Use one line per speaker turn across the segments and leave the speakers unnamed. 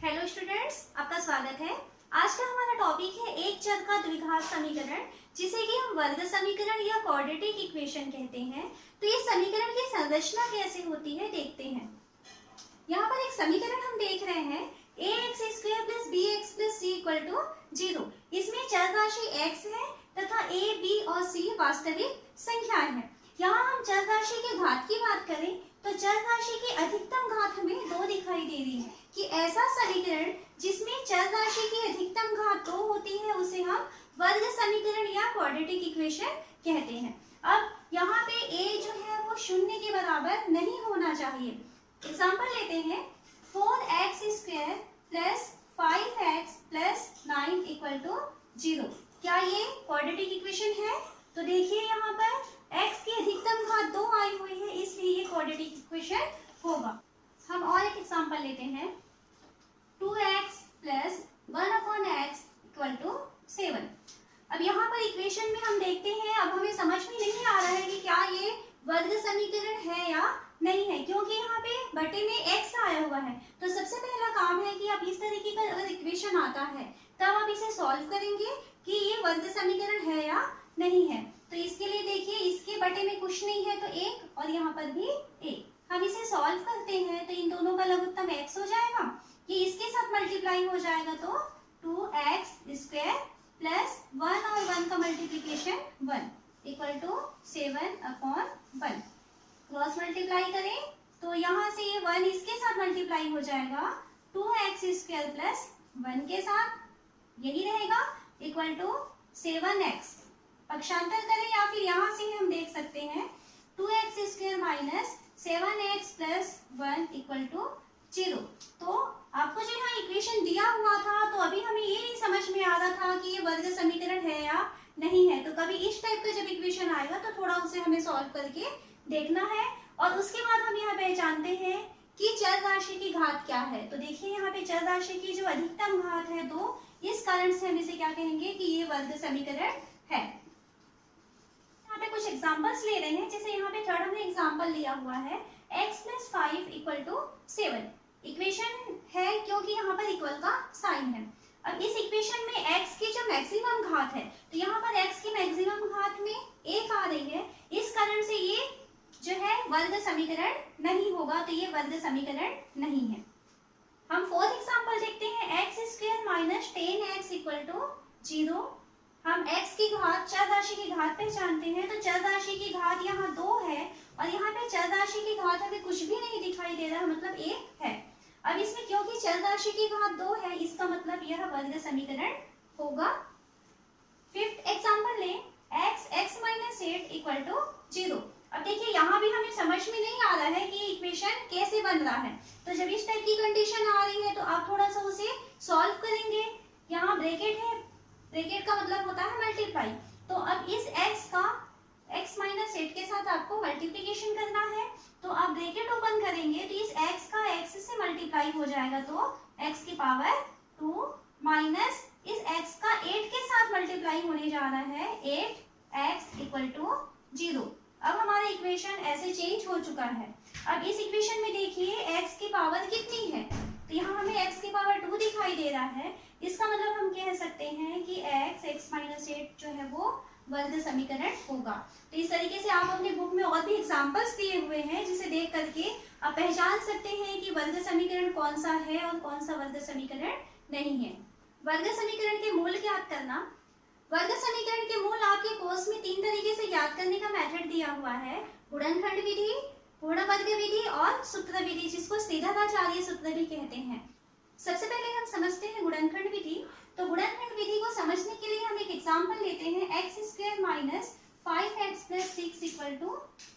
Hello students, आपका स्वागत है। आज का हमारा टॉपिक है एक चर का द्विघात समीकरण, जिसे कि हम वर्ग समीकरण या क्वाड्रेटिक इक्वेशन कहते हैं। तो ये समीकरण की संरचना कैसे होती है देखते हैं। यहाँ पर एक समीकरण हम देख रहे हैं ax² + bx + c = 0। इसमें चर राशि x है तथा a, b और c वास्तविक संख्याएं हैं। यहाँ हम चर राशि के घात की बात करें तो चर राशि की अधिकतम घात हमें 2 दिखाई दे रही है कि ऐसा समीकरण जिसमें चर राशि की अधिकतम घात 2 होती है उसे हम वर्ग समीकरण या क्वाड्रेटिक इक्वेशन कहते हैं। अब यहाँ पे a जो है वो 0 के बराबर नहीं होना चाहिए। एग्जाम्पल लेते हैं 4x² + 5x + 9 = 0। क्या ये क्वाड्रेटिक इक्वेशन है? तो देखिए यहाँ पर x की अधिकतम घात 2 आई हुई है, इसलिए ये क्वाड्रेटिक इक्वेशन होगा। हम और एक एग्जाम्पल लेते हैं 2x + 1/x = 7। अब यहाँ पर इक्वेशन में हम देखते हैं, अब हमें समझ में नहीं आ रहा है कि क्या ये वर्ग समीकरण है या नहीं है, क्योंकि यहाँ पे बटे में x आया हुआ है। तो सबसे पहला काम है कि आप इस तरीके का अगर इक्वेशन आता है तब आप इसे सॉल्व करेंगे कि ये वर्ग समीकरण है या नहीं है। तो इसके लिए देखिए, इसके बटे में कुछ नहीं है तो 1 और यहाँ पर भी 1। हम इसे सॉल्व करते हैं तो इन दोनों का लघुत्तम x हो जाएगा, ये इसके साथ मल्टीप्लाई हो जाएगा तो 2x² + 1 और 1 का मल्टीप्लीकेशन 1 = 7/1। क्रॉस मल्टीप्लाई करें तो यहाँ से ये 1 इसके साथ मल्टीप्लाई हो जाएगा 2x² + 1 के साथ, यही रहेगा = 7x। पक्षांतर करें या फिर यहाँ से हम देख सकते हैं 2x² - 7x + 1 = 0। तो आपको जो यहाँ इक्वेशन दिया हुआ था तो अभी हमें ये नहीं समझ में आ रहा था कि ये वर्ग समीकरण है या नहीं है। तो कभी इस टाइप का जब इक्वेशन आएगा तो थोड़ा उसे हमें सॉल्व करके देखना है और उसके बाद हम यहाँ पहचानते हैं कि चर राशि की घात क्या है। तो देखिए यहाँ पे चर राशि की जो अधिकतम घात है 2, इस कारण से हम इसे क्या कहेंगे कि ये वर्ग समीकरण है। यहाँ पे कुछ एग्जांपल्स ले रहे हैं, जैसे यहाँ पे थर्ड हमने एग्जांपल लिया हुआ है x + 5 = 7। इक्वेशन है क्योंकि यहाँ पर इक्वल का साइन है। अब इस इक्वेशन में x की जो मैक्सिमम घात है तो यहाँ पर x की मैक्सिमम घात में 1 आ रही है, इस कारण से ये जो है वर्ग समीकरण नहीं होगा, तो ये वर्ग समीकरण नहीं है। हम फोर्थ एग्जांपल देखते हैं x² - 10x = 0। हम x की घात चर राशि की घात पहचानते हैं, तो चर राशि की घात यहाँ 2 है और यहाँ पे चर राशि की घात हमें कुछ भी नहीं दिखाई दे रहा, मतलब 1 है। अब इसमें क्योंकि चर राशि की घात 2 है, इसका मतलब यह वर्ग समीकरण होगा। फिफ्थ एग्जांपल लें x - 8 = 0। अब देखिए यहाँ भी हमें समझ में नहीं आ रहा है कि ये इक्वेशन कैसे बन रहा है। तो जब इस टाइप की कंडीशन आ रही है तो आप थोड़ा सा उसे सॉल्व करेंगे। यहाँ ब्रैकेट है, ब्रैकेट का मतलब होता है मल्टीप्लाई। तो अब इस x का x - 8 के साथ आपको मल्टीप्लिकेशन करना है, तो आप ब्रैकेट ओपन करेंगे तो इस x का x से मल्टीप्लाई हो जाएगा तो x की पावर 2 माइनस इस x का 8 के साथ मल्टीप्लाई होने जा रहा है 8x = 0। अब हमारा इक्वेशन ऐसे चेंज हो चुका है। अब इस इक्वेशन में देखिए x की पावर कितनी है, तो यहाँ हमें x की पावर 2 दिखाई दे रहा है। इसका मतलब हम कह सकते हैं कि x - 8 जो है वो वर्ग समीकरण होगा। तो इस तरीके से आप अपने बुक में और भी एग्जांपल्स दिए हुए हैं, जिसे देख करके आप पहचान सकते हैं कि वर्ग समीकरण कौन सा है और कौन सा वर्ग समीकरण नहीं है। वर्ग समीकरण के मूल ज्ञात करना। वर्ग समीकरण के मूल आपके कोर्स में 3 तरीके से ज्ञात करने का मेथड दिया हुआ है: गुणनखंड विधि, पूर्ण वर्ग विधि और सूत्र विधि, जिसको सीधाचार्य सूत्र भी कहते हैं। सबसे पहले हम समझते हैं गुणनखंड विधि। तो गुणनखंड विधि को समझने के लिए हम एक एग्जांपल लेते हैं x² - 5x + 6 =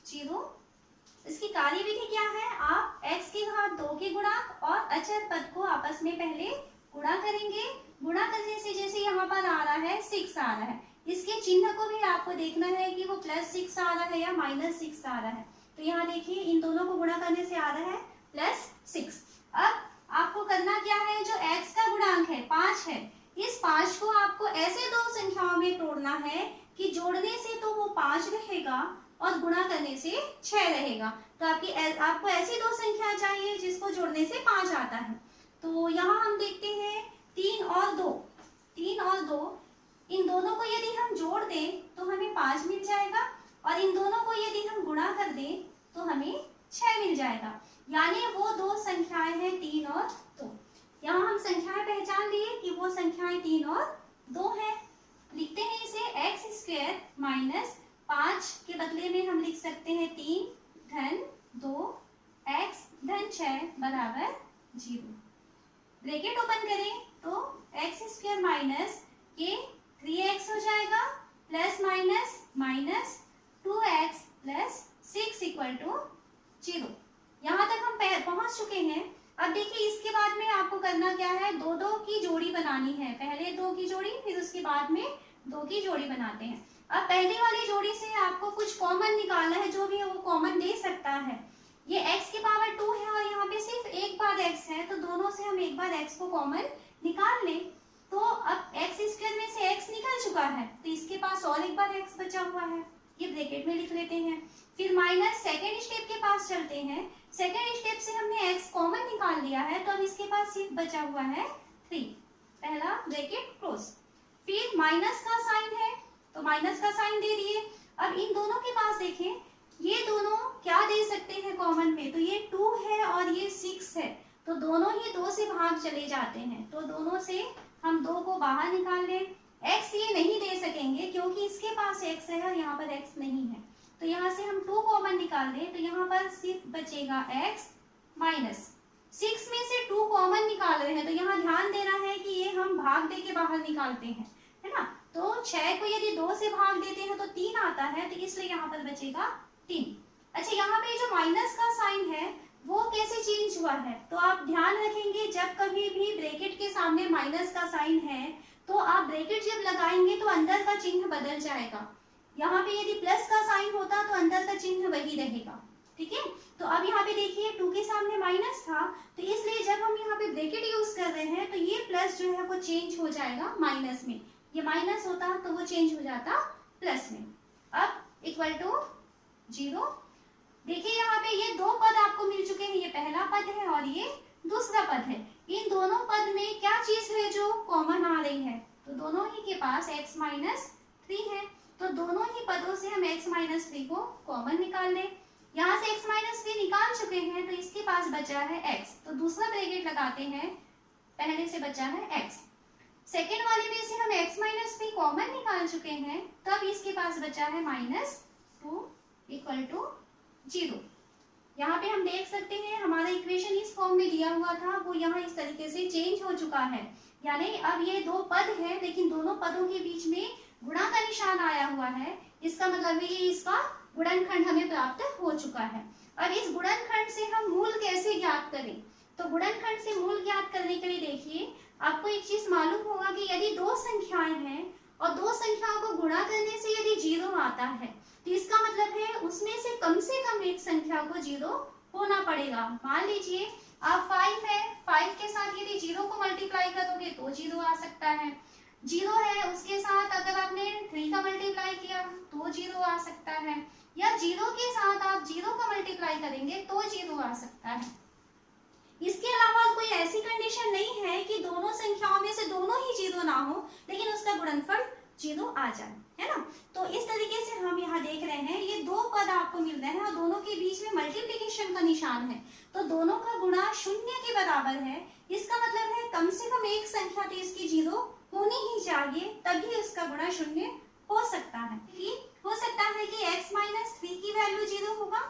0। इसकी कार्यविधि क्या है? आप x की घात 2 के गुणक और अचर पद को आपस में पहले गुणा करेंगे। गुणा करने से जैसे यहाँ पर आ रहा है 6 आ रहा है, इसके चिन्ह को भी आपको देखना है कि वो +6 आ रहा है या -6 आ रहा है। तो यहाँ देखिए इन दोनों को गुणा करने से आ रहा है +6। अब आपको करना क्या है, जो x का गुणांक है 5 है, इस 5 को आपको ऐसे दो संख्याओं में तोड़ना है कि जोड़ने से तो वो 5 रहेगा और गुणा करने से 6 रहेगा। तो आपको ऐसी दो संख्या चाहिए जिसको जोड़ने से 5 आता है। तो यहाँ हम देखते हैं 3 और 2, 3 और 2, इन दोनों को यदि हम जोड़ दें तो हमें 5 मिल जाएगा, और इन दोनों को यदि हम गुणा कर दें तो हमें 6 मिल जाएगा। यानी वो दो संख्याएं हैं 3 और 2। यहाँ हम संख्याएं पहचान लिए कि वो संख्याएं 3 और 2 हैं। लिखते हैं इसे x² माइनस 5 के बदले में हम लिख सकते हैं 3 धन 2 x धन 6 बराबर 0। ब्रैकेट ओपन करें तो x² माइनस ये 3x हो जाएगा, plus minus minus 2x plus 6 equal to 0। यहाँ तक हम पहुंच चुके हैं। अब देखिए इसके बाद में आपको करना क्या है, दो दो की जोड़ी बनानी है। पहले 2 की जोड़ी, फिर उसके बाद में 2 की जोड़ी बनाते हैं। अब पहले वाली जोड़ी से आपको कुछ कॉमन निकालना है, जो भी है वो कॉमन दे सकता है। ये x की पावर 2 है और यहाँ पे सिर्फ एक बार x है, तो दोनों से हम एक बार x को कॉमन निकाल लें। तो अब x² में से x निकल चुका है, तो इसके पास और एक बार x बचा हुआ है, ये ब्रैकेट में लिख लेते हैं। फिर माइनस सेकेंड स्टेप के पास चलते हैं। सेकेंड स्टेप से हमने x कॉमन निकाल लिया है, तो अब इसके पास सिर्फ बचा हुआ है 3, पहला ब्रैकेट क्लोज। फिर माइनस का साइन है, तो माइनस का साइन दे दिए। अब इन दोनों के पास देखें, ये दोनों क्या दे सकते हैं कॉमन में, तो ये 2 है और ये 6 है, तो दोनों ही 2 से भाग चले जाते हैं, तो दोनों से हम 2 को बाहर निकाल लें। x ये नहीं दे सकेंगे क्योंकि इसके पास x है और यहाँ पर x नहीं है, तो यहाँ से हम 2 कॉमन निकाल दें, तो यहाँ पर सिर्फ बचेगा x माइनस 6 में से 2 कॉमन निकाल रहे हैं, तो यहाँ ध्यान देना है कि ये हम भाग दे के बाहर निकालते हैं, है ना। तो 6 को यदि 2 से भाग देते हैं तो 3 आता है, तो इसलिए यहाँ पर बचेगा 3। अच्छा, यहाँ पे जो माइनस का साइन है वो कैसे चेंज हुआ है, तो आप ध्यान रखेंगे जब कभी भी ब्रैकेट के सामने माइनस का साइन है तो आप ब्रैकेट जब लगाएंगे तो अंदर का चिन्ह बदल जाएगा। यहाँ पे यदि प्लस का साइन होता तो अंदर का चिन्ह वही रहेगा, ठीक है। तो अब यहाँ पे देखिए 2 के सामने माइनस था, तो इसलिए जब हम यहाँ पे ब्रैकेट यूज कर रहे हैं तो ये प्लस जो है वो चेंज हो जाएगा माइनस में, ये माइनस होता तो वो चेंज हो जाता प्लस में। अब इक्वल टू 0। देखिए यहाँ पे ये 2 पद आपको मिल चुके हैं, ये पहला पद है और ये दूसरा पद है। इन दोनों पद में क्या चीज है जो कॉमन आ रही है, तो दोनों ही के पास x माइनस 3 है, तो दोनों ही पदों से हम x माइनस 3 को कॉमन निकाल लें। यहाँ से x माइनस 3 निकाल चुके हैं, तो इसके पास बचा है x, तो दूसरा ब्रैकेट लगाते हैं, पहले से बचा है x। सेकेंड वाले में से हम x माइनस 3 कॉमन निकाल चुके हैं, तब इसके पास बचा है -2 इक्वल टू 0। यहाँ पे हम देख सकते हैं हमारा इक्वेशन इस फॉर्म में दिया हुआ था, वो यहाँ इस तरीके से चेंज हो चुका है। यानी अब ये 2 पद है, लेकिन दोनों पदों के बीच में गुणा का निशान आया हुआ है, इसका मतलब है ये इसका गुणनखंड हमें प्राप्त हो चुका है। अब इस गुणनखंड से हम मूल कैसे ज्ञात करें, तो गुणनखंड से मूल ज्ञात करने के लिए देखिए आपको एक चीज मालूम होगा कि यदि 2 संख्याएं हैं और 2 संख्याओं को गुणा करने से यदि 0 आता है, तो इसका मतलब है उसमें से कम एक संख्या को 0 होना पड़ेगा। मान लीजिए आप 5 है, 5 के साथ यदि 0 को मल्टीप्लाई करोगे तो 0 आ सकता है। 0 है, उसके साथ अगर आपने 3 का मल्टीप्लाई किया तो 0 आ सकता है, या 0 के साथ आप 0 का मल्टीप्लाई करेंगे तो 0 आ सकता है। इसके अलावा कोई ऐसी कंडीशन नहीं है कि दोनों संख्याओं में से दोनों ही 0 ना हो, लेकिन उसका गुणनफल 0 आ जाए, है ना। तो इस तरीके से हम यहाँ देख रहे हैं ये 2 पद आपको मिल रहे हैं और दोनों के बीच में मल्टीप्लिकेशन का निशान है, तो दोनों का गुणा 0 के बराबर है। इसका मतलब है कम से कम एक संख्या तो इसकी 0 होनी ही चाहिए, तभी उसका गुणा 0 हो सकता है। हो सकता है कि x माइनस 3 की वैल्यू 0 होगा,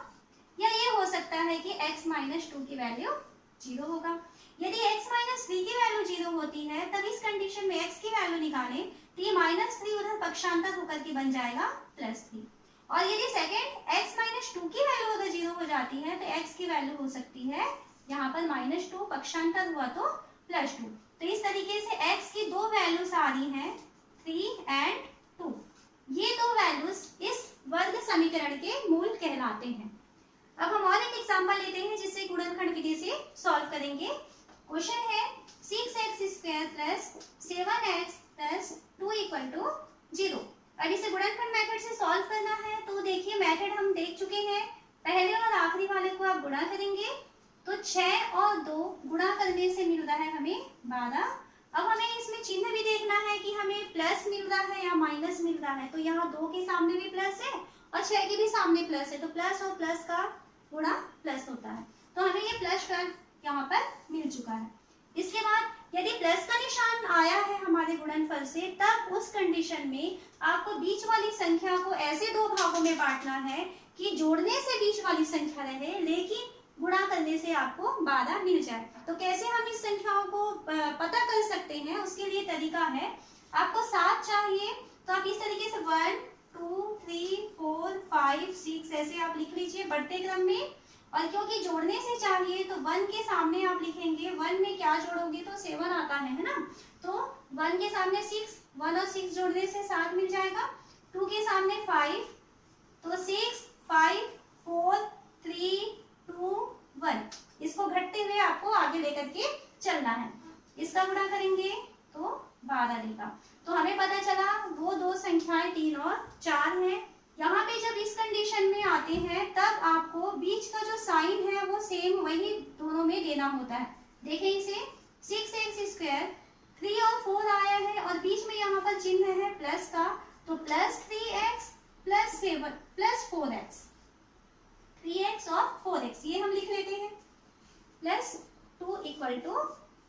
या ये हो सकता है कि x माइनस 2 की वैल्यू 0 होगा। यदि x माइनस 3 की वैल्यू 0 होती है, तब इस कंडीशन में x की वैल्यू निकालें तो ये -3 उधर पक्षांतर होकर के बन जाएगा +3। और यदि सेकेंड x माइनस 2 की वैल्यू अगर 0 हो जाती है तो x की वैल्यू हो सकती है यहाँ पर -2, पक्षांतर हुआ तो +2। तो इस तरीके से x की 2 वैल्यूज आ रही हैं 3 एंड 2। ये 2 वैल्यूज इस वर्ग समीकरण के मूल कहलाते हैं। अब हम और एक एग्जांपल लेते हैं जिससे गुणनखंड विधि से सॉल्व करेंगे। क्वेश्चन है 6x² plus 7x plus 2 equal to 0। अब इसे गुणनखंड मेथड से सॉल्व करना है, तो देखिए मेथड हम देख चुके हैं, पहले और आखिरी वाले को आप गुणा करेंगे तो 6 और 2 गुणा करने से मिल रहा है हमें 12। अब हमें इसमें चिन्ह भी देखना है कि हमें प्लस मिल रहा है या माइनस मिल रहा है। तो यहाँ 2 के सामने भी प्लस है और 6 के भी सामने प्लस है, तो प्लस और प्लस का गुणा प्लस होता है। तो हमें ये प्लस 12 यहाँ पर मिल चुका है। इसके बाद यदि प्लस का निशान आया है हमारे गुणनफल से, तब उस कंडीशन में आपको बीच वाली संख्या को ऐसे दो भागों में बांटना है कि जोड़ने से बीच वाली संख्या रहे लेकिन गुणा करने से आपको 12 मिल जाए। तो कैसे हम इस संख्याओं को पता कर सकते हैं, उसके लिए तरीका है, आपको 7 चाहिए तो आप इस तरीके से 1 2 3 4 5 6 ऐसे आप लिख लीजिए बढ़ते क्रम में। और क्योंकि जोड़ने से चाहिए तो 1 के सामने आप लिखेंगे, 1 में क्या जोड़ोगे तो 7 आता है ना, तो 1 के सामने 6, 1 और 6 जोड़ने से 7 मिल जाएगा। 2 के सामने 5, तो 6 5 4 3 2 1। इसको घटते हुए आपको आगे लेकर के चलना है। इसका गुणा करेंगे तो 12 देगा। तो हमें पता चला वो दो संख्याएं 3 और 4 हैं। यहाँ पे जब इस कंडीशन में आते हैं तब आपको बीच का जो साइन है वो सेम वही दोनों में देना होता है। देखें इसे, 6x², 3 और 4 आया है और बीच में यहाँ पर चिन्ह है प्लस का, तो plus 3x plus 7 plus 4x, 3x और 4x ये हम लिख लेते हैं, प्लस 2 इक्वल टू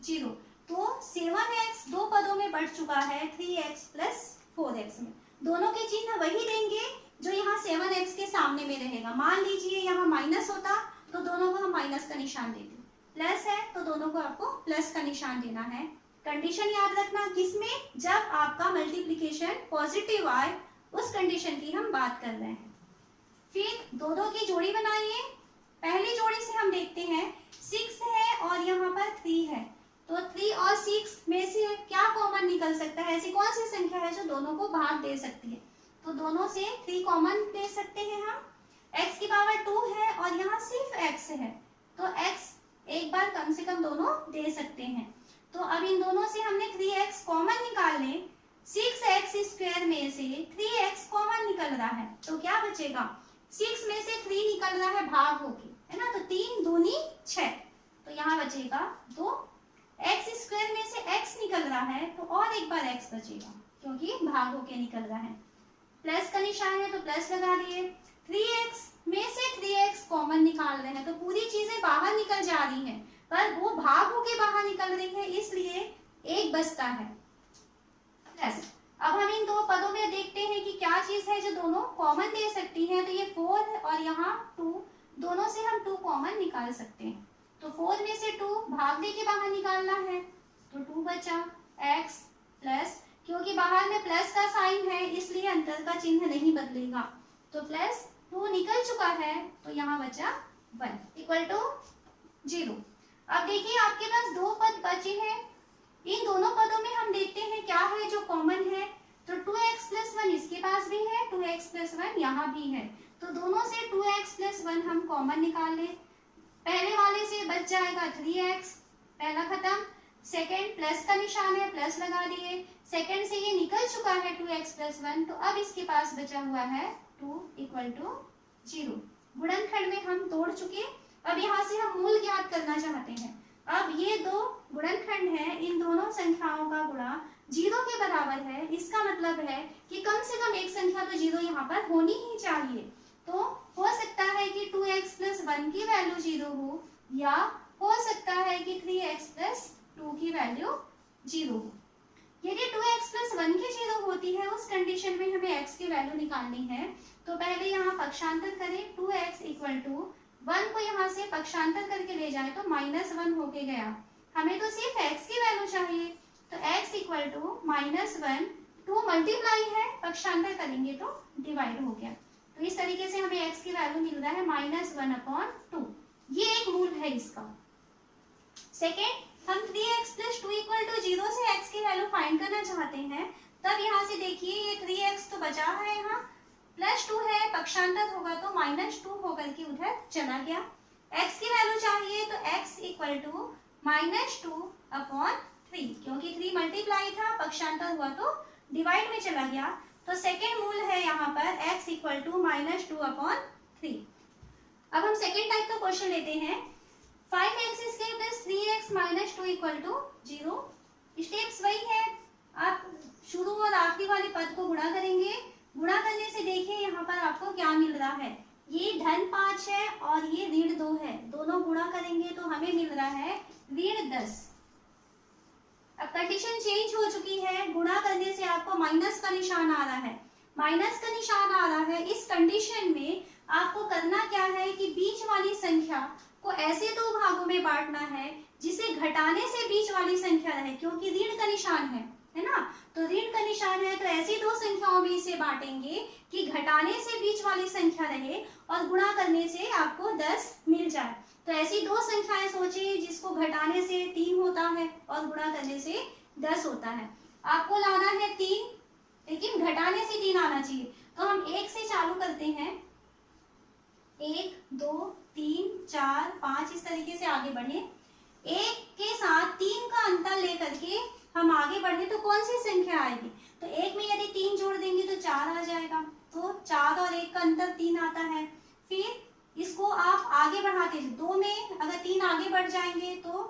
0। तो 7x दो पदों में बढ़ चुका है 3x प्लस 4x में। दोनों के चिन्ह वही देंगे जो यहाँ 7x के सामने में रहेगा। मान लीजिए यहाँ माइनस होता तो दोनों को हम माइनस का निशान देते, प्लस है तो दोनों को आपको प्लस का निशान देना है। कंडीशन याद रखना किसमें, जब आपका मल्टीप्लिकेशन पॉजिटिव आए, उस कंडीशन की हम बात कर रहे हैं। फिर दो दो की जोड़ी बनाइए। पहली जोड़ी से हम देखते हैं 6 है और यहाँ पर 3 है, तो 3 और 6 में से क्या कॉमन निकल सकता है, ऐसी कौन सी संख्या है जो दोनों को भाग दे सकती है। तो दोनों से 3 कॉमन ले सकते हैं हम। x की पावर 2 है और यहाँ सिर्फ x है, तो x एक बार कम से कम दोनों दे सकते हैं। तो अब इन दोनों से हमने 3x कॉमन निकाल लें। 6x² में से 3x कॉमन निकल रहा है तो क्या बचेगा, 6 में से 3 निकल रहा है भाग होके, है ना, तो 3 दूनी 6, तो यहाँ बचेगा 2। x² में से x निकल रहा है तो और एक बार x बचेगा क्योंकि भाग होके निकल रहा है। प्लस का निशान है तो प्लस लगा दिए। 3x में से 3x कॉमन निकाल रहे हैं तो पूरी चीजें बाहर निकल जा रही हैं, पर वो भाग होके बाहर निकल रही है इसलिए एक बचता है प्लस। अब हम इन दो पदों में देखते हैं कि क्या चीज है जो दोनों कॉमन दे सकती है, तो ये 4 है और यहाँ 2, दोनों से हम 2 कॉमन निकाल सकते हैं। तो 4 में से 2 भाग दे के बाहर निकालना है तो 2 बचा। x प्लस, क्योंकि बाहर में प्लस का साइन है इसलिए अंतर का चिन्ह नहीं बदलेगा, तो प्लस 2 निकल चुका है तो यहाँ बचा 1 इक्वल टू 0। अब देखिए आपके पास दो पद बचे हैं, इन दोनों पदों में हम देखते हैं क्या है जो कॉमन है। तो 2x प्लस 1 इसके पास भी है, 2x प्लस 1 यहाँ भी है, तो दोनों से 2x प्लस 1 हम कॉमन निकाल ले। पहले वाले से बच जाएगा 3x, पहला खत्म। सेकेंड प्लस का निशान है, प्लस लगा दिए। सेकेंड से ये निकल चुका है 2x प्लस 1, तो अब इसके पास बचा हुआ है 2 इक्वल टू 0। गुणनखंड में हम तोड़ चुके, अब यहाँ से हम मूल ज्ञात करना चाहते हैं। अब ये दो गुणनखंड है, इन दोनों संख्याओं का गुणा 0 के बराबर है, इसका मतलब है कि कम से कम एक संख्या तो 0 यहाँ पर होनी ही चाहिए। तो हो सकता है कि 2x प्लस 1 की वैल्यू 0 हो, या हो सकता है कि 3x प्लस 2 की वैल्यू 0 हो। यदि 2x प्लस 1 की 0 होती है, उस कंडीशन में हमें x की वैल्यू निकालनी है, तो पहले यहाँ पक्षांतर करें। 2x इक्वल टू 1 को यहाँ से पक्षांतर करके ले जाए तो -1 होके गया, हमें तो सिर्फ x की वैल्यू चाहिए, तो x इक्वल टू -1, 2 मल्टीप्लाई है, पक्षांतर करेंगे तो डिवाइड हो गया, तो इस तरीके से हमें x की वैल्यू मिल रहा है -1/2। ये एक मूल है इसका। सेकेंड, हम 3x प्लस 2 इक्वल टू 0 से x की वैल्यू फाइंड करना चाहते हैं, तब यहाँ से देखिए ये 3x तो बचा है, यहाँ प्लस 2 है, पक्षांतर होगा तो -2 होकर के उधर चला गया। x की वैल्यू चाहिए तो x इक्वल टू -2/3, क्योंकि 3 मल्टीप्लाई था, पक्षांतर हुआ तो डिवाइड में चला गया, तो सेकेंड मूल है यहाँ पर x इक्वल टू -2/3। अब हम सेकेंड टाइप का क्वेश्चन लेते हैं। 5x² plus 3x minus 2 equal to 0। Steps वही है, आप शुरू और आखिरी वाले पद को गुणा करेंगे। गुणा करने से देखिए यहाँ पर आपको क्या मिल रहा है, ये -5 है और ये -2 है, दोनों गुणा करेंगे तो हमें मिल रहा है -10। अब कंडीशन चेंज हो चुकी है, गुणा करने से आपको माइनस का निशान आ रहा है, माइनस का निशान आ रहा है। इस कंडीशन में आपको करना क्या है कि बीच वाली संख्या को ऐसे दो भागों में बांटना है जिसे घटाने से बीच वाली संख्या रहे, क्योंकि ऋण का निशान है ना, तो ऋण का निशान है तो ऐसी दो संख्याओं में इसे बांटेंगे कि घटाने से बीच वाली संख्या रहे और गुणा करने से आपको 10 मिल जाए। तो ऐसी दो संख्याएं सोचिए जिसको घटाने से 3 होता है और गुणा करने से 10 होता है। आपको लाना है 3, लेकिन घटाने से 3 आना चाहिए, तो हम 1 से चालू करते हैं। 1 2 3 4 5 इस तरीके से आगे बढ़े। 1 के साथ 3 का अंतर लेकर के हम आगे बढ़े तो कौन सी संख्या आएगी, तो 1 में यदि 3 जोड़ देंगे तो 4 आ जाएगा, तो 4 और 1 का अंतर 3 आता है। फिर इसको आप आगे बढ़ाते हैं, 2 में अगर 3 आगे बढ़ जाएंगे तो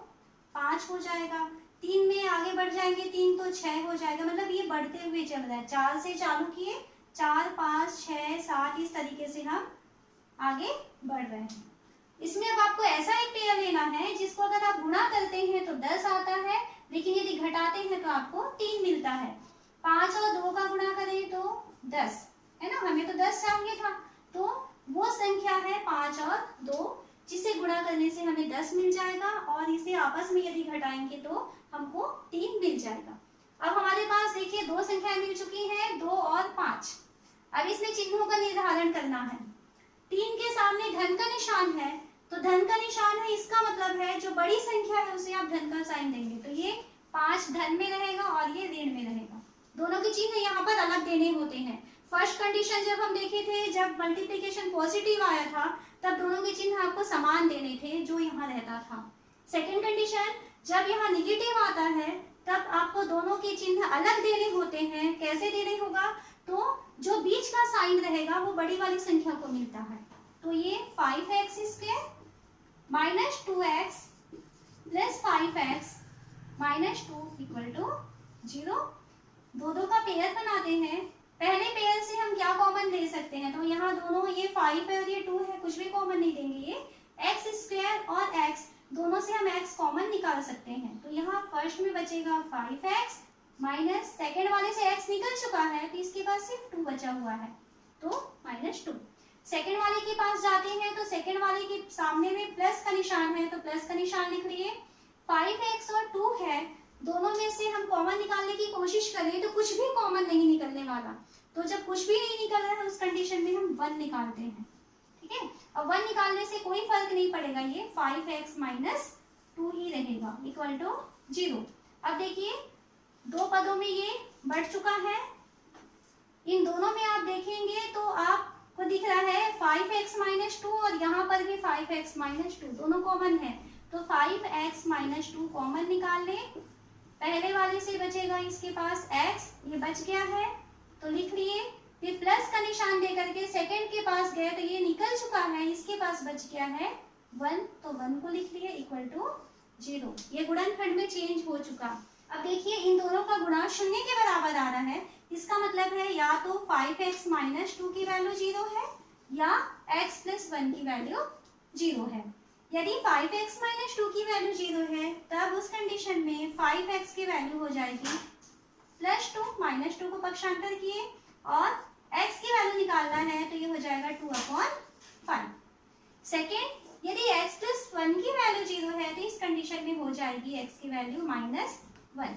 5 हो जाएगा, 3 में आगे बढ़ जाएंगे 3 तो 6 हो जाएगा, मतलब ये बढ़ते हुए चल रहा है। 4 से चालू किए, 4 5 6 7 इस तरीके से हम आगे बढ़ रहे हैं। इसमें अब आपको ऐसा एक पेयर लेना है जिसको अगर आप गुणा करते हैं तो 10 आता है, लेकिन यदि घटाते हैं तो आपको 3 मिलता है। 5 और 2 का गुणा करें तो 10 है ना, हमें तो 10 चाहिए था, तो वो संख्या है 5 और 2 जिसे गुणा करने से हमें 10 मिल जाएगा और इसे आपस में यदि घटाएंगे तो हमको 3 मिल जाएगा। अब हमारे पास देखिए दो संख्याएं मिल चुकी हैं, 2 और 5। अब इसमें चिन्हों का निर्धारण करना है। 3 के सामने धन का निशान है, तो धन का निशान है, इसका मतलब है जो बड़ी संख्या है उसे आप धन का साइन देंगे, तो ये 5 धन में रहेगा और ये ऋण में रहेगा। दोनों के चिन्ह यहाँ पर अलग देने होते हैं। फर्स्ट कंडीशन जब हम देखे थे, जब मल्टीप्लिकेशन पॉजिटिव आया था तब दोनों के चिन्ह आपको समान देने थे जो यहाँ रहता था। सेकेंड कंडीशन जब यहाँ निगेटिव आता है तब आपको दोनों के चिन्ह अलग देने होते हैं। कैसे देने होगा, तो जो बीच का साइन रहेगा वो बड़ी वाली संख्या को मिलता है। तो ये 5x² minus 2x plus 5x minus 2 equal to 0। दो का पेयर बनाते हैं। पहले पेयर से हम क्या कॉमन ले सकते हैं, तो यहाँ दोनों ये 5 है और ये 2 है, कुछ भी कॉमन नहीं देंगे। ये x² और x दोनों से हम x कॉमन निकाल सकते हैं, तो यहाँ फर्स्ट में बचेगा 5x माइनस सेकेंड वाले से x निकल चुका है तो इसके पास सिर्फ 2 बचा हुआ है, तो -2। सेकेंड वाले के पास जाते हैं तो सेकेंड वाले के सामने में प्लस का निशान है, तो प्लस का निशान लिख लिए। 5x और 2 है, दोनों में से हम कॉमन निकालने की कोशिश करें तो कुछ भी कॉमन नहीं निकलने वाला, तो जब कुछ भी नहीं निकल रहा है उस कंडीशन में हम 1 निकालते हैं। ठीक है, अब 1 निकालने से कोई फर्क नहीं पड़ेगा, ये 5x माइनस 2 ही रहेगा इक्वल टू 0। अब देखिए दो पदों में ये बढ़ चुका है, इन दोनों में आप देखेंगे तो आपको दिख रहा है 5x माइनस 2 और यहाँ पर भी 5x माइनस 2 दोनों कॉमन है, तो 5x माइनस 2 कॉमन निकाल लें। पहले वाले से बचेगा इसके पास x, ये बच गया है तो लिख लिए। फिर प्लस का निशान दे करके सेकेंड के पास गए तो ये निकल चुका है, इसके पास बच गया है 1, तो 1 को लिख लिए इक्वल टू 0। ये गुणनखंड में चेंज हो चुका। अब देखिए इन दोनों का गुणा शून्य के बराबर आ रहा है, इसका मतलब है या तो 5x माइनस 2 की वैल्यू 0 है या x प्लस 1 की वैल्यू 0 है। यदि 5x माइनस 2 की वैल्यू 0 है तब उस कंडीशन में 5x की वैल्यू हो जाएगी +2, -2 को पक्षांतर किए और x की वैल्यू निकालना है तो ये हो जाएगा 2/5। सेकेंड यदि x प्लस 1 की वैल्यू 0 है तो इस कंडीशन में हो जाएगी x की वैल्यू -1।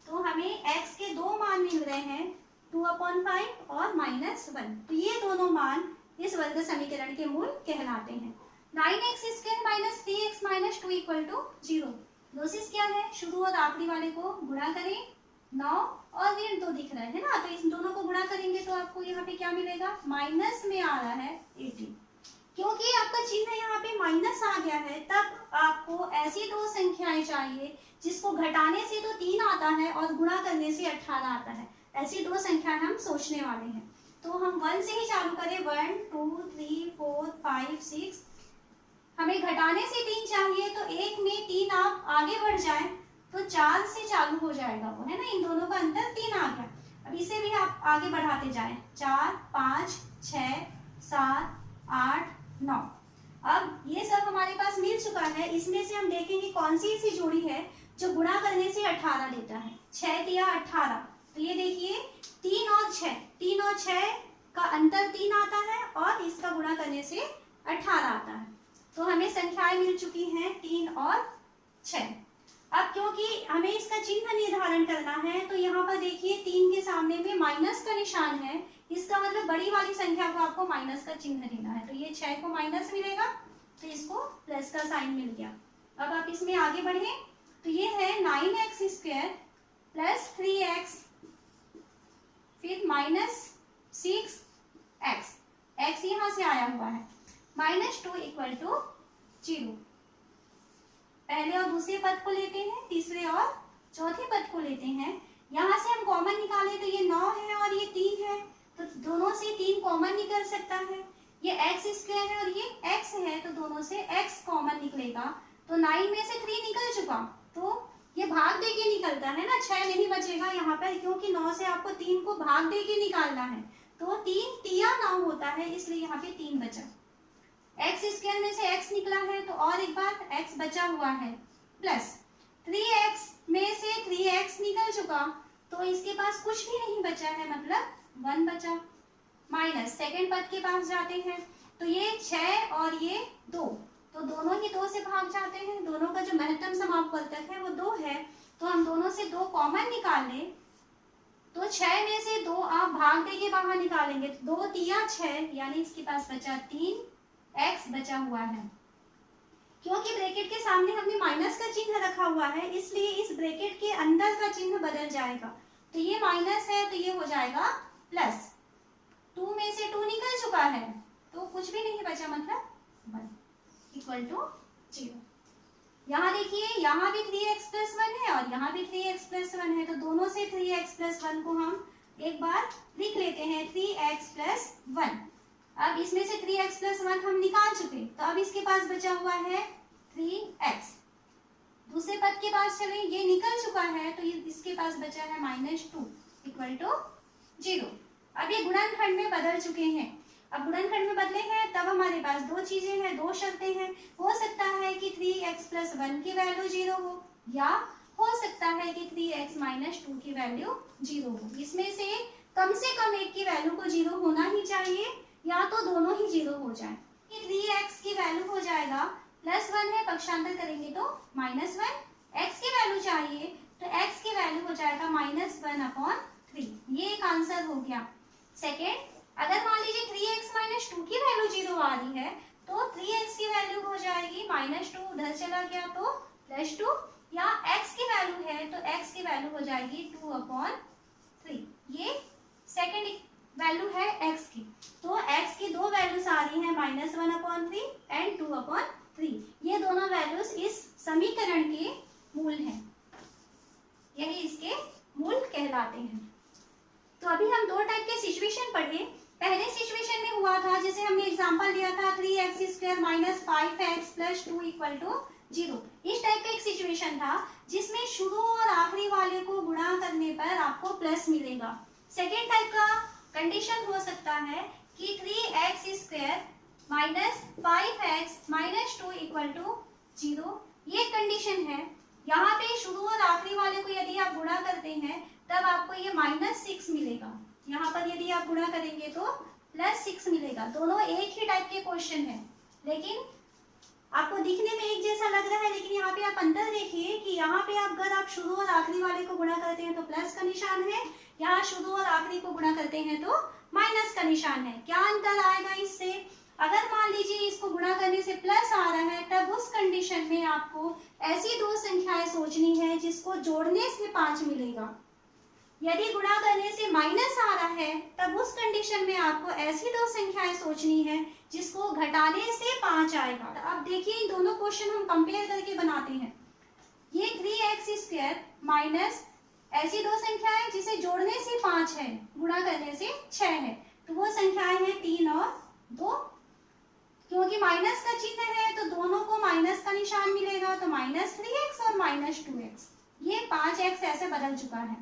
तो हमें x के दो मान मिल रहे हैं 2/5 और -1, तो ये दोनों मान इस वर्ग समीकरण के मूल कहलाते हैं। 9x² minus 3x minus 2 equal to 0। Process क्या है, शुरू और आखिरी वाले को गुणा करें, 9 और ऋण 2 दिख रहे हैं ना, तो इन दोनों को गुणा करेंगे तो आपको यहाँ पे क्या मिलेगा, माइनस में आ रहा है 18। क्योंकि आपका चिन्ह यहाँ पे माइनस आ गया है तब आपको ऐसी दो संख्याएं चाहिए जिसको घटाने से तो 3 आता है और गुणा करने से 18 आता है। ऐसी दो संख्याएं हम सोचने वाले हैं, तो हम 1 से ही चालू करें। 1 2 3 4 5 6 हमें घटाने से 3 चाहिए, तो 1 में 3 आप आगे बढ़ जाए तो 4 से चालू हो जाएगा वो, है ना, इन दोनों का अंतर 3 आ गया। अब इसे भी आप आगे बढ़ाते जाएं, 4, 5, 6, 7, 8, 9। अब ये सब हमारे पास मिल चुका है। इसमें से हम देखेंगे कौन सी ऐसी जोड़ी है जो गुणा करने से 18 देता है। 6 दिया 18, तो ये देखिए 3 और 6, 3 और 6 का अंतर 3 आता है और इसका गुणा करने से 18 आता है। तो हमें संख्याएं मिल चुकी हैं 3 और 6। अब क्योंकि हमें इसका चिन्ह निर्धारण करना है, तो यहाँ पर देखिए 3 के सामने में माइनस का निशान है, इसका मतलब बड़ी वाली संख्या को आपको माइनस का चिन्ह देना है। तो ये 6 को माइनस मिलेगा, तो इसको प्लस का साइन मिल गया। अब आप इसमें आगे बढ़े, तो ये है 9x स्क्वायर प्लस 3x, फिर माइनस 6x, x यहाँ से आया हुआ है, -2 इक्वल टू 0। पहले और दूसरे पद को लेते हैं, तीसरे और चौथे पद को लेते हैं। यहाँ से हम कॉमन निकाले तो ये 9 है और ये 3 है, तो दोनों से 3 कॉमन निकल सकता है। ये x स्क्वायर है और ये x है, तो दोनों से x कॉमन निकलेगा। तो 9 में से 3 निकल चुका, तो ये भाग दे के निकलता है ना, 6 नहीं बचेगा यहाँ पर, क्योंकि 9 से आपको 3 को भाग दे के निकालना है। तो 3 तिया 9 होता है, इसलिए यहाँ पे 3 बचा। x स्क्वायर में से x निकला है, तो और एक बार x बचा हुआ है, प्लस 3x में से 3x निकल चुका, तो इसके पास कुछ भी नहीं बचा है, मतलब 1 बचा। माइनस सेकंड पद के पास जाते हैं, तो ये 6 और ये 2, तो दोनों ही 2 से भाग जाते हैं। दोनों का जो महत्तम समापवर्तक है वो 2 है, तो हम दोनों से 2 कॉमन निकाल लें, तो 6 में से 2 आप भाग दे के बाहर निकालेंगे, तो 2 तिया 6, यानी इसके पास बचा 3x बचा हुआ है। क्योंकि ब्रैकेट के सामने हमने माइनस का चिन्ह रखा हुआ है, इसलिए इस ब्रैकेट के अंदर का चिन्ह बदल जाएगा। तो ये माइनस है, तो ये हो जाएगा प्लस। 2 में से 2 निकल चुका है, तो कुछ भी नहीं बचा, मतलब 1 इक्वल टू 0। यहाँ देखिए, यहाँ भी 3x प्लस 1 है और यहाँ भी 3x प्लस 1 है, तो दोनों से 3x प्लस 1 को हम एक बार लिख लेते हैं, 3x प्लस 1। अब इसमें से 3x प्लस 1 हम निकाल चुके, तो अब इसके पास बचा हुआ है 3x। दूसरे पद के पास चले, ये निकल चुका है, तो ये इसके पास बचा है -2 इक्वल टू 0। अब ये गुणनखंड में बदल चुके हैं। अब गुणनखंड में बदले हैं, तब हमारे पास 2 चीजें हैं, 2 शर्तें हैं। हो सकता है कि 3x प्लस 1 की वैल्यू 0 हो, या हो सकता है कि 3x माइनस 2 की वैल्यू 0 हो। इसमें से कम एक की वैल्यू को 0 होना ही चाहिए, या तो दोनों ही 0 हो जाए। 3x की वैल्यू हो जाएगा +1 है, पक्षांतर करेंगे तो -1। x की वैल्यू चाहिए, तो x की वैल्यू हो जाएगा -1/3। ये एक आंसर हो गया। सेकेंड, अगर मान लीजिए 3x माइनस 2 की वैल्यू 0 आ रही है, तो 3x की वैल्यू हो जाएगी -2, उधर चला गया तो +2, या x की वैल्यू है तो x की वैल्यू हो जाएगी 2/3। ये सेकेंड वैल्यू है x की। तो x की 2 वैल्यूज आ रही हैं, -1/3 एंड 2/3। ये दोनों वैल्यूज इस समीकरण के मूल हैं, यही इसके मूल कहलाते हैं। तो अभी हम 2 टाइप के सिचुएशन पढ़े। पहले सिचुएशन में हुआ था, जैसे हमने एग्जांपल दिया था, 3x square minus 5x plus 2 equal to 0। इस टाइप का एक सिचुएशन था, जिसमें शुरू और आखिरी वाले को गुणा करने पर आपको प्लस मिलेगा। सेकेंड टाइप का कंडीशन हो सकता है कि 3x square minus 5x minus 2 equal to 0। ये कंडीशन है। यहाँ पे शुरू और आखिरी वाले को यदि आप गुणा करते हैं, तब आपको ये -6 मिलेगा। यहाँ पर यदि आप गुणा करेंगे तो +6 मिलेगा। दोनों एक ही टाइप के क्वेश्चन है, लेकिन आपको दिखने में एक जैसा लग रहा है, लेकिन यहाँ पे आप अंतर देखिए कि यहाँ पे अगर आप शुरू और आखिरी वाले को गुणा करते हैं तो प्लस का निशान है, यहाँ शुरू और आखिरी को गुणा करते हैं तो माइनस का निशान है। क्या अंतर आएगा इससे? अगर मान लीजिए इसको गुणा करने से प्लस आ रहा है, तब उस कंडीशन में आपको ऐसी 2 संख्याएं सोचनी है जिसको जोड़ने से 5 मिलेगा। यदि गुणा करने से माइनस आ रहा है, तब उस कंडीशन में आपको ऐसी 2 संख्याएं सोचनी है जिसको घटाने से 5 आएगा। अब देखिए, इन दोनों क्वेश्चन हम कंपेयर करके बनाते हैं। ये 3x स्क्वायर माइनस ऐसी 2 संख्याएं जिसे जोड़ने से 5 है, गुणा करने से 6 है, तो वो संख्याएं हैं 3 और 2। क्योंकि माइनस का चिन्ह है तो दोनों को माइनस का निशान मिलेगा, तो -3x और -2x, ये 5x ऐसे बदल चुका है।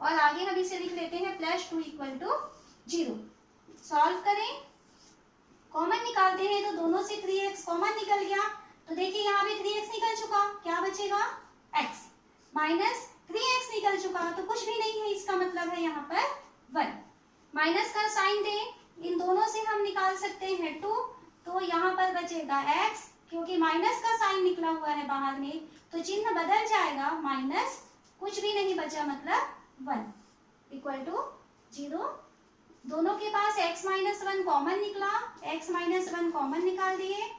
और आगे हम इसे लिख लेते हैं +2 = 0। सॉल्व करें, कॉमन निकालते हैं तो दोनों से 3x कॉमन निकल गया, तो देखिए यहाँ पे 3x निकल चुका, क्या बचेगा x, -3x निकल चुका, तो कुछ भी नहीं है, इसका मतलब है यहाँ पर 1। माइनस का साइन दें, इन दोनों से हम निकाल सकते हैं 2, तो यहाँ पर बचेगा x, क्योंकि माइनस का साइन निकला हुआ है बाहर में, तो चिन्ह बदल जाएगा, माइनस कुछ भी नहीं बचा, मतलब 1 = 0। दोनों के पास x - 1 कॉमन निकला, x - 1 कॉमन निकाल दिए।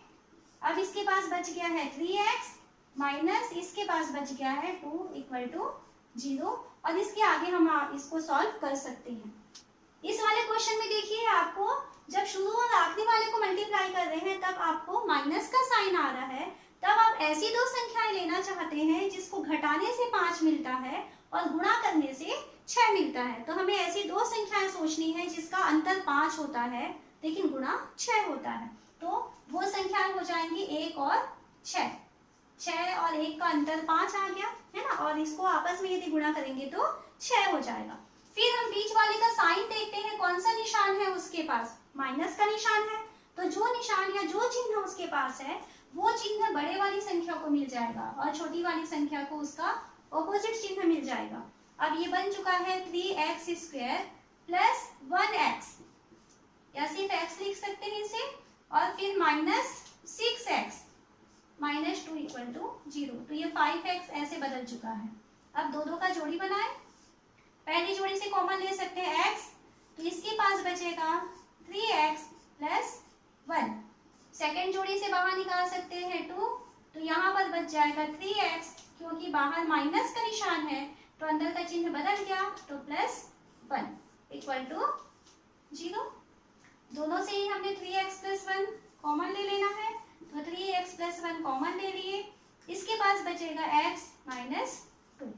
अब इसके पास बच गया है 3x माइनस इसके पास बच गया है 2 = 0, और इसके आगे हम इसको सॉल्व कर सकते हैं। इस वाले क्वेश्चन में देखिए, आपको जब शुरू और आखिरी वाले को मल्टीप्लाई कर रहे हैं तब आपको माइनस का साइन आ रहा है, तब आप ऐसी दो संख्याएं लेना चाहते हैं जिसको घटाने से 5 मिलता है और गुणा करने से 6 मिलता है। तो हमें ऐसी दो संख्याएं सोचनी है जिसका अंतर 5 होता है लेकिन गुणा 6 होता है। तो वो संख्याएं हो जाएंगी 1 और 6। 6 और 1 का अंतर 5 आ गया है ना, और इसको आपस में यदि गुणा करेंगे तो 6 हो जाएगा। फिर हम बीच वाले का साइन देखते हैं, कौन सा निशान है उसके पास, माइनस का निशान है, तो जो निशान या जो चिन्ह उसके पास है वो चिन्ह बड़े वाली संख्या को मिल जाएगा और छोटी वाली संख्या को उसका ऑपोजिट चिन्ह मिल जाएगा। अब ये बन चुका है 3x² + 1x, या सिर्फ x लिख सकते हैं इसे, और फिर -6x -2 = 0, तो ये 5x ऐसे बदल चुका है। अब दो का जोड़ी बनाए, पहली जोड़ी से कॉमन ले सकते हैं x, तो इसके पास बचेगा 3x + 1। सेकेंड जोड़ी से बाहर निकाल सकते हैं 2, तो यहाँ पर बच जाएगा 3x, क्योंकि बाहर माइनस का निशान है तो अंदर का चिन्ह बदल गया, तो +1 = 0। दोनों से ही हमने 3x + 1 कॉमन ले लेना है, तो 3x + 1 कॉमन ले लिए, इसके पास बचेगा x - 2।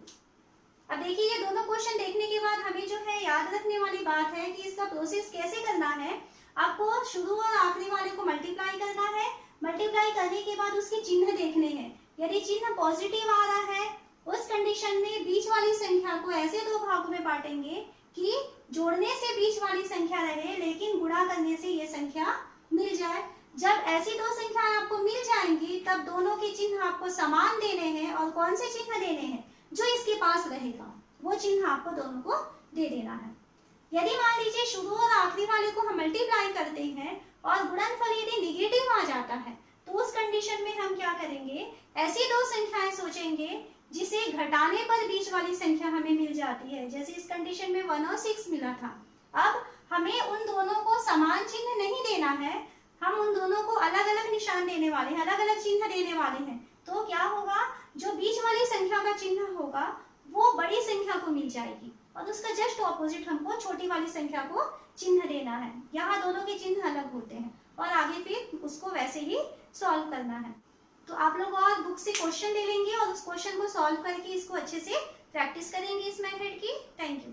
अब देखिए, ये दोनों क्वेश्चन देखने के बाद हमें जो है याद रखने वाली बात है कि इसका प्रोसेस कैसे करना है। आपको शुरू और आखिरी वाले को मल्टीप्लाई करना है, मल्टीप्लाई करने के बाद उसके चिन्ह देखने हैं। यदि चिन्ह पॉजिटिव आ रहा है उस कंडीशन में बीच वाली संख्या को ऐसे दो भागों में बांटेंगे कि जोड़ने से बीच वाली संख्या रहे लेकिन गुणा करने से ये संख्या मिल जाए। जब ऐसी दो संख्याएं आपको मिल जाएंगी तब दोनों के चिन्ह आपको समान देने हैं, और कौन से चिन्ह देने हैं, जो इसके पास रहेगा वो चिन्ह आपको दोनों को दे देना है। यदि मान लीजिए शुरू और आखिरी वाले को हम मल्टीप्लाई करते हैं और गुणनफल यदि निगेटिव आ जाता है तो उस कंडीशन में हम क्या करेंगे, ऐसी दो संख्याएं सोचेंगे जिसे घटाने पर बीच वाली संख्या हमें मिल जाती है। जैसे इस कंडीशन में 1 और 6 मिला था। अब हमें उन दोनों को समान चिन्ह नहीं देना है, हम उन दोनों को अलग अलग निशान देने वाले हैं, अलग अलग चिन्ह देने वाले हैं। तो क्या होगा, जो बीच वाली संख्या का चिन्ह होगा वो बड़ी संख्या को मिल जाएगी और उसका जस्ट ऑपोजिट हमको छोटी वाली संख्या को चिन्ह देना है। यहाँ दोनों के चिन्ह अलग होते हैं और आगे फिर उसको वैसे ही सॉल्व करना है। तो आप लोग और बुक से क्वेश्चन ले लेंगे और उस क्वेश्चन को सॉल्व करके इसको अच्छे से प्रैक्टिस करेंगे इस मेथड की। Thank you.